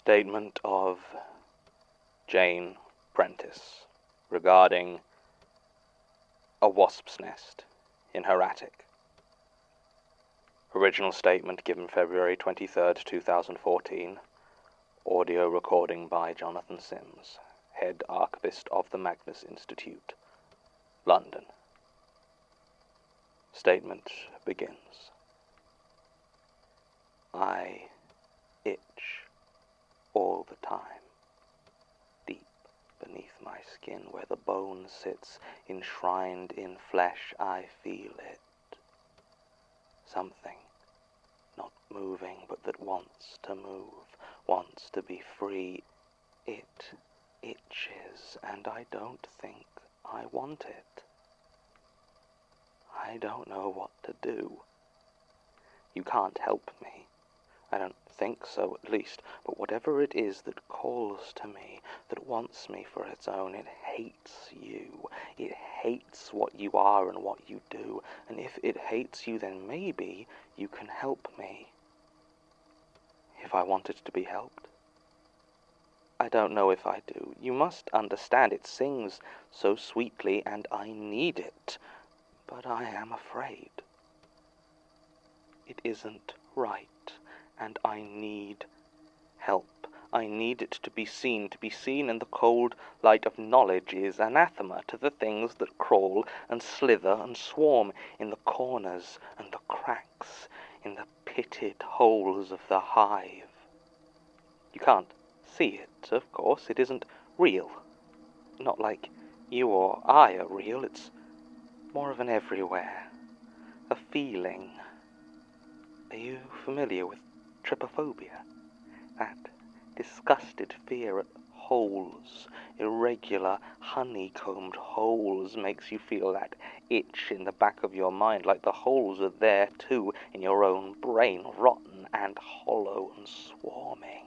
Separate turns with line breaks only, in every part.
Statement of Jane Prentiss regarding a wasp's nest in her attic. Original statement given February 23rd, 2014. Audio recording by Jonathan Sims, Head Archivist of the Magnus Institute, London. Statement begins. I itch all the time. Deep beneath my skin, where the bone sits, enshrined in flesh, I feel it. Something, not moving, but that wants to move, wants to be free. It itches, and I don't think I want it. I don't know what to do. You can't help me. I don't think so, at least, but whatever it is that calls to me, that wants me for its own, it hates you. It hates what you are and what you do, and if it hates you, then maybe you can help me. If I wanted to be helped. I don't know if I do. You must understand, it sings so sweetly, and I need it, but I am afraid. It isn't right. And I need help. I need it to be seen. To be seen in the cold light of knowledge is anathema to the things that crawl and slither and swarm in the corners and the cracks, in the pitted holes of the hive. You can't see it, of course. It isn't real. Not like you or I are real. It's more of an everywhere. A feeling. Are you familiar with trypophobia? That disgusted fear at holes, irregular, honeycombed holes, makes you feel that itch in the back of your mind, like the holes are there too, in your own brain, rotten and hollow and swarming.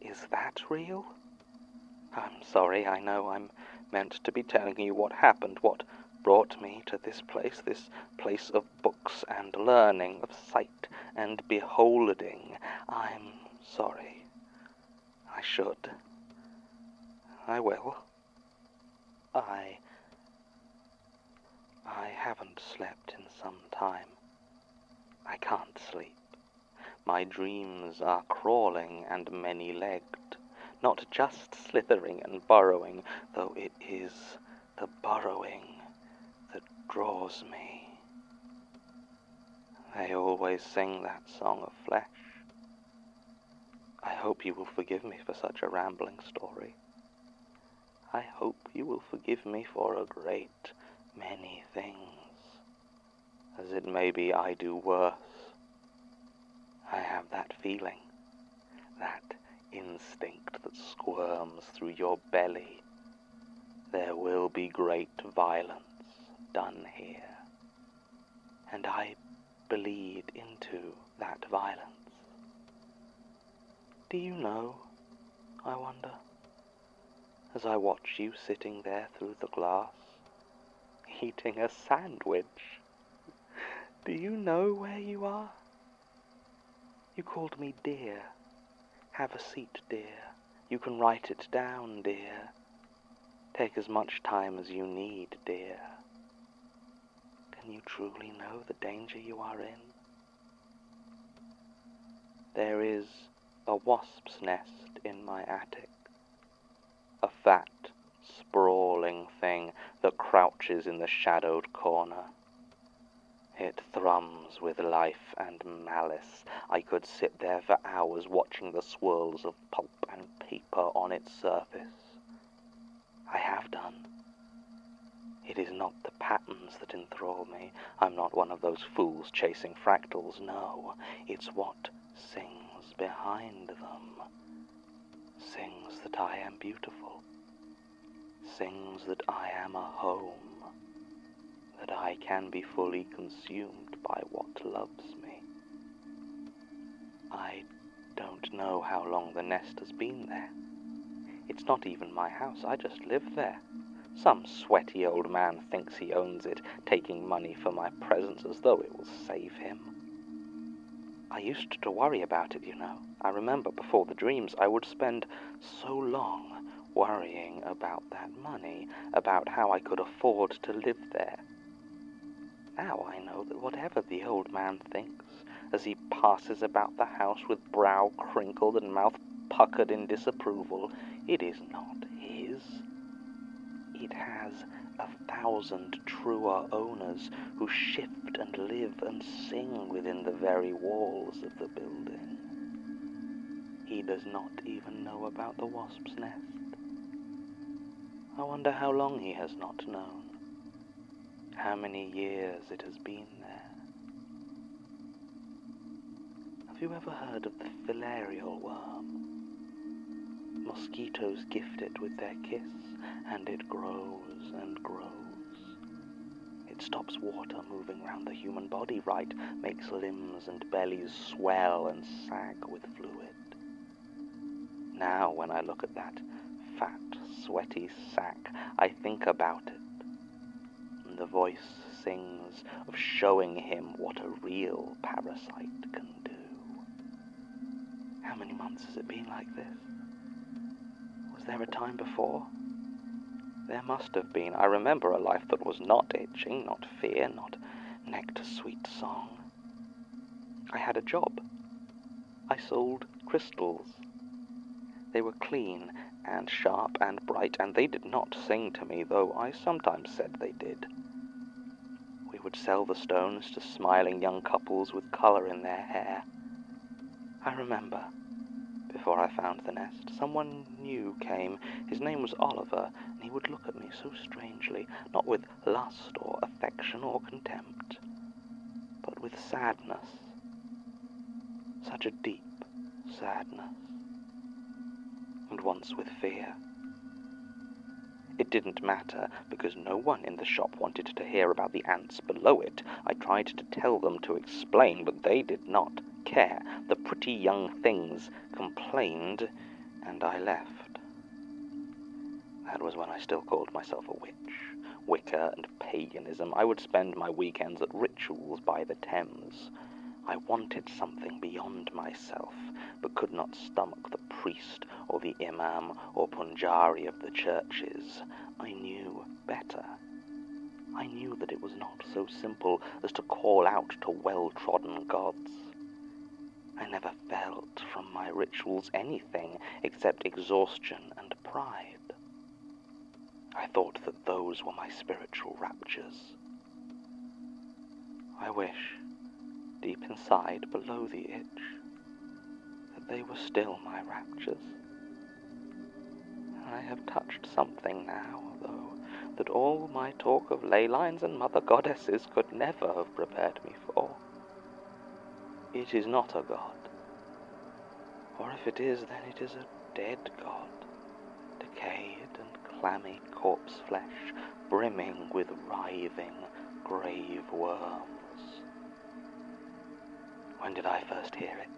Is that real? I'm sorry, I know I'm meant to be telling you what happened, what brought me to this place of books and learning, of sight and beholding. I'm sorry. I should. I will. I haven't slept in some time. I can't sleep. My dreams are crawling and many-legged, not just slithering and burrowing, though it is the burrowing that draws me. They always sing that song of flesh. I hope you will forgive me for such a rambling story. I hope you will forgive me for a great many things, as it may be I do worse. I have that feeling, that instinct that squirms through your belly. There will be great violence done here, and I bleed into that violence. Do you know, I wonder, as I watch you sitting there through the glass, eating a sandwich, do you know where you are? You called me dear. Have a seat, dear. You can write it down, dear. Take as much time as you need, dear. Can you truly know the danger you are in? There is a wasp's nest in my attic. A fat, sprawling thing that crouches in the shadowed corner. It thrums with life and malice. I could sit there for hours watching the swirls of pulp and paper on its surface. I have done. It is not the patterns that enthrall me. I'm not one of those fools chasing fractals, no. It's what sings behind them. Sings that I am beautiful. Sings that I am a home. That I can be fully consumed by what loves me. I don't know how long the nest has been there. It's not even my house, I just live there. Some sweaty old man thinks he owns it, taking money for my presence as though it will save him. I used to worry about it, you know. I remember before the dreams I would spend so long worrying about that money, about how I could afford to live there. Now I know that whatever the old man thinks, as he passes about the house with brow crinkled and mouth puckered in disapproval, it is not his. It has 1,000 truer owners who shift and live and sing within the very walls of the building. He does not even know about the wasp's nest. I wonder how long he has not known, how many years it has been there. Have you ever heard of the filarial worm? Mosquitoes gift it with their kiss, and it grows and grows. It stops water moving round the human body, right? Makes limbs and bellies swell and sag with fluid. Now, when I look at that fat, sweaty sack, I think about it. And the voice sings of showing him what a real parasite can do. How many months has it been like this? Was there a time before? There must have been. I remember a life that was not itching, not fear, not nectar-sweet song. I had a job. I sold crystals. They were clean and sharp and bright, and they did not sing to me, though I sometimes said they did. We would sell the stones to smiling young couples with colour in their hair. I remember, before I found the nest, someone new came. His name was Oliver, and he would look at me so strangely, not with lust or affection or contempt, but with sadness, such a deep sadness, and once with fear. It didn't matter, because no one in the shop wanted to hear about the ants below it. I tried to tell them, to explain, but they did not care. The pretty young things complained, and I left. That was when I still called myself a witch. Wicca and paganism. I would spend my weekends at rituals by the Thames. I wanted something beyond myself, but could not stomach the priest or the imam or punjari of the churches. I knew better. I knew that it was not so simple as to call out to well-trodden gods. I never felt from my rituals anything except exhaustion and pride. I thought that those were my spiritual raptures. I wish, deep inside, below the itch, that they were still my raptures. I have touched something now, though, that all my talk of ley lines and mother goddesses could never have prepared me for. It is not a god. Or if it is, then it is a dead god, decayed and clammy corpse flesh, brimming with writhing grave worms. When did I first hear it?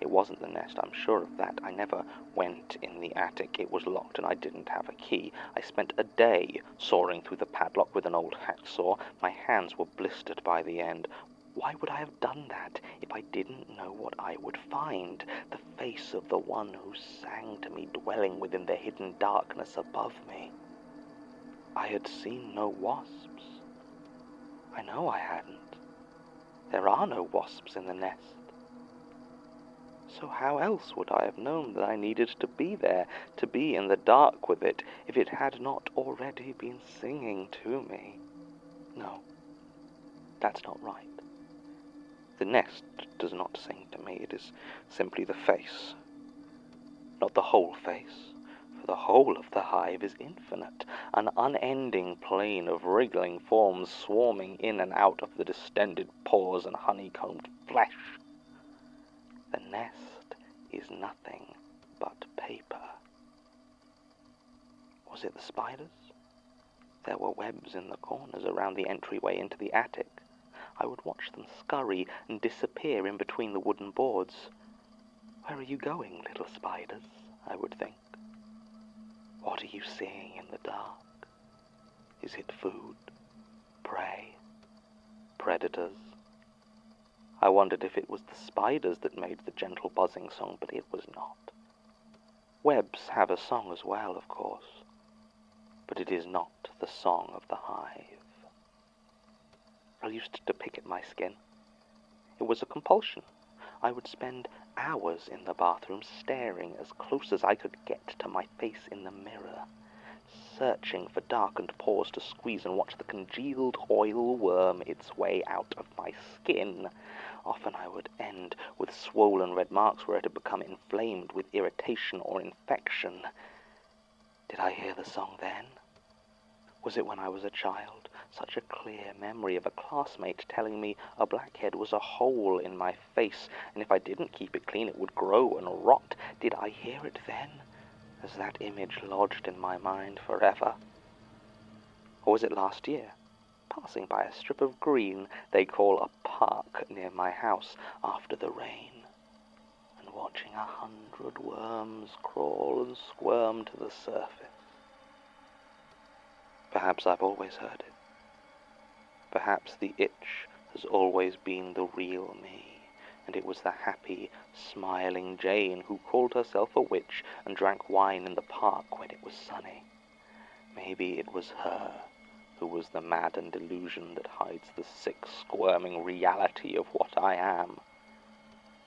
It wasn't the nest, I'm sure of that. I never went in the attic. It was locked and I didn't have a key. I spent a day sawing through the padlock with an old hacksaw. My hands were blistered by the end. Why would I have done that if I didn't know what I would find? The face of the one who sang to me, dwelling within the hidden darkness above me. I had seen no wasps. I know I hadn't. There are no wasps in the nest. So how else would I have known that I needed to be there, to be in the dark with it, if it had not already been singing to me? No, that's not right. The nest does not sing to me. It is simply the face, not the whole face, for the whole of the hive is infinite, an unending plane of wriggling forms swarming in and out of the distended pores and honeycombed flesh. The nest is nothing but paper. Was it the spiders? There were webs in the corners around the entryway into the attic. I would watch them scurry and disappear in between the wooden boards. Where are you going, little spiders? I would think. What are you seeing in the dark? Is it food, prey, predators? I wondered if it was the spiders that made the gentle buzzing song, but it was not. Webs have a song as well, of course, but it is not the song of the hive. I used to pick at my skin. It was a compulsion. I would spend hours in the bathroom staring as close as I could get to my face in the mirror, searching for darkened pores to squeeze and watch the congealed oil worm its way out of my skin. Often I would end with swollen red marks where it had become inflamed with irritation or infection. Did I hear the song then? Was it when I was a child? Such a clear memory of a classmate telling me a blackhead was a hole in my face, and if I didn't keep it clean it would grow and rot. Did I hear it then? Has that image lodged in my mind forever? Or was it last year, passing by a strip of green they call a park near my house after the rain, and watching 100 worms crawl and squirm to the surface? Perhaps I've always heard it. Perhaps the itch has always been the real me, and it was the happy, smiling Jane who called herself a witch and drank wine in the park when it was sunny. Maybe it was her who was the maddened illusion that hides the sick, squirming reality of what I am,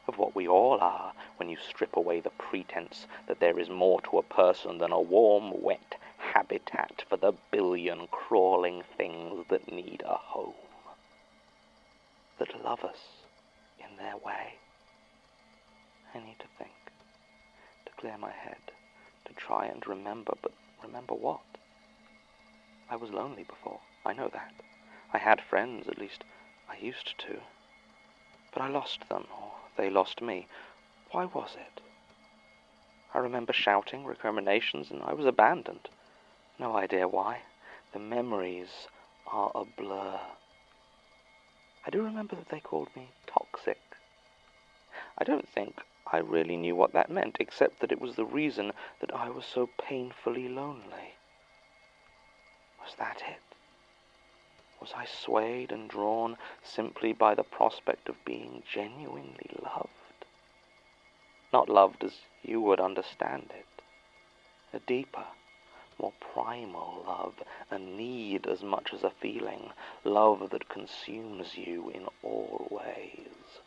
of what we all are when you strip away the pretense that there is more to a person than a warm, wet habitat for the billion crawling things that need a home, that love us in their way. I need to think, to clear my head, to try and remember, but remember what? I was lonely before, I know that. I had friends, at least I used to, but I lost them, or they lost me. Why was it? I remember shouting recriminations, and I was abandoned. No idea why. The memories are a blur. I do remember that they called me toxic. I don't think I really knew what that meant, except that it was the reason that I was so painfully lonely. Was that it? Was I swayed and drawn simply by the prospect of being genuinely loved? Not loved as you would understand it. A deeper, more primal love, a need as much as a feeling, love that consumes you in all ways.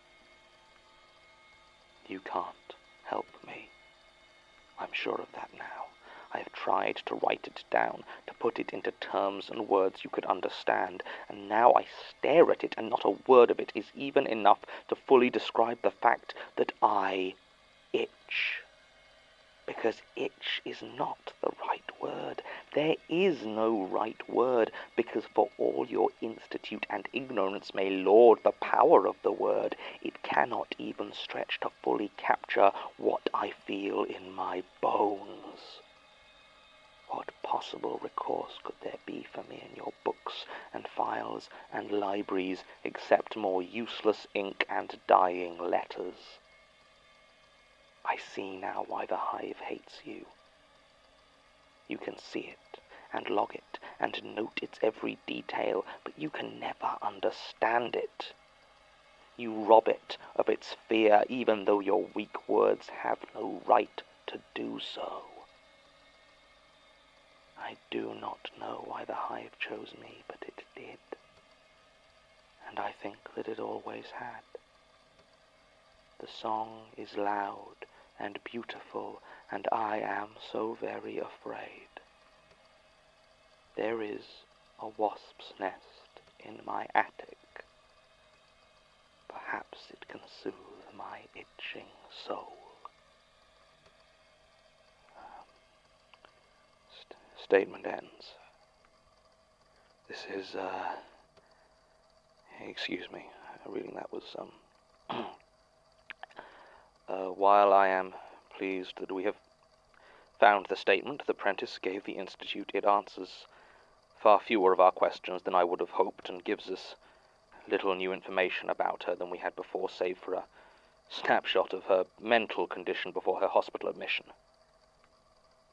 You can't help me. I'm sure of that now. I have tried to write it down, to put it into terms and words you could understand, and now I stare at it, and not a word of it is even enough to fully describe the fact that I itch. Because itch is not the right word. There is no right word, because for all your institute and ignorance may laud the power of the word, it cannot even stretch to fully capture what I feel in my bones. What possible recourse could there be for me in your books and files and libraries except more useless ink and dying letters? I see now why the hive hates you. You can see it, and log it, and note its every detail, but you can never understand it. You rob it of its fear, even though your weak words have no right to do so. I do not know why the hive chose me, but it did, and I think that it always had. The song is loud and beautiful, and I am so very afraid. There is a wasp's nest in my attic. Perhaps it can soothe my itching soul. Statement ends. This is, excuse me, reading that was, while I am pleased that we have found the statement that Prentiss gave the Institute, it answers far fewer of our questions than I would have hoped, and gives us little new information about her than we had before, save for a snapshot of her mental condition before her hospital admission.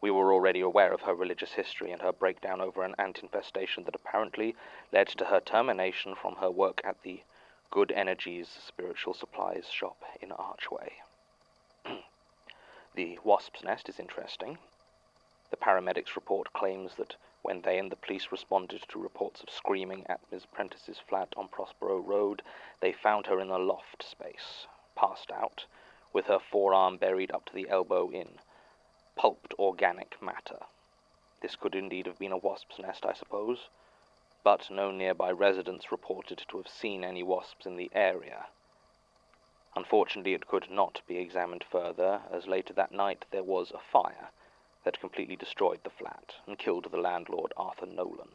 We were already aware of her religious history and her breakdown over an ant infestation that apparently led to her termination from her work at the Good Energies spiritual supplies shop in Archway. The wasp's nest is interesting. The paramedics' report claims that when they and the police responded to reports of screaming at Ms. Prentiss's flat on Prospero Road, they found her in a loft space, passed out, with her forearm buried up to the elbow in pulped organic matter. This could indeed have been a wasp's nest, I suppose, but no nearby residents reported to have seen any wasps in the area. Unfortunately, it could not be examined further, as later that night there was a fire that completely destroyed the flat and killed the landlord, Arthur Nolan.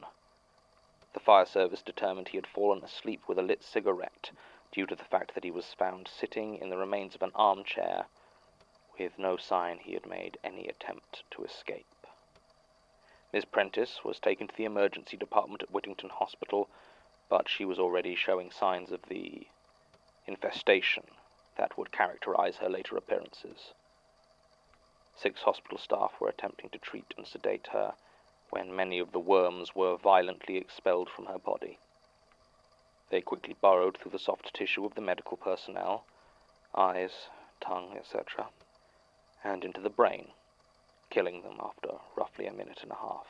The fire service determined he had fallen asleep with a lit cigarette due to the fact that he was found sitting in the remains of an armchair with no sign he had made any attempt to escape. Miss Prentiss was taken to the emergency department at Whittington Hospital, but she was already showing signs of the infestation that would characterize her later appearances. 6 hospital staff were attempting to treat and sedate her when many of the worms were violently expelled from her body. They quickly burrowed through the soft tissue of the medical personnel, eyes, tongue, etc., and into the brain, killing them after roughly a minute and a half.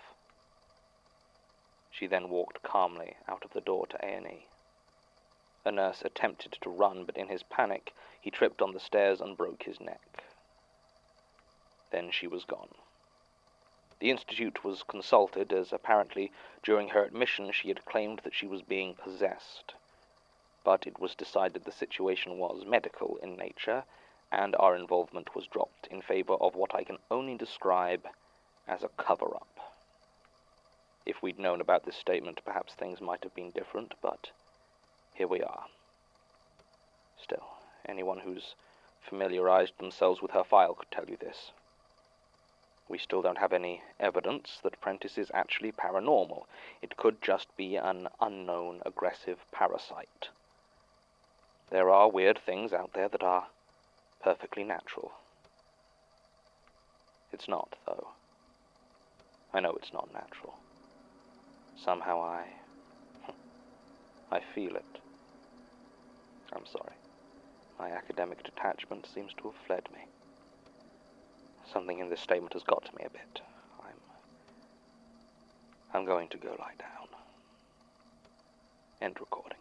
She then walked calmly out of the door to A&E. A nurse attempted to run, but in his panic, he tripped on the stairs and broke his neck. Then she was gone. The institute was consulted, as apparently during her admission she had claimed that she was being possessed. But it was decided the situation was medical in nature, and our involvement was dropped in favor of what I can only describe as a cover-up. If we'd known about this statement, perhaps things might have been different, but here we are. Still, anyone who's familiarized themselves with her file could tell you this. We still don't have any evidence that Prentiss is actually paranormal. It could just be an unknown aggressive parasite. There are weird things out there that are perfectly natural. It's not, though. I know it's not natural. Somehow I feel it. I'm sorry. My academic detachment seems to have fled me. Something in this statement has got to me a bit. I'm going to go lie down. End recording.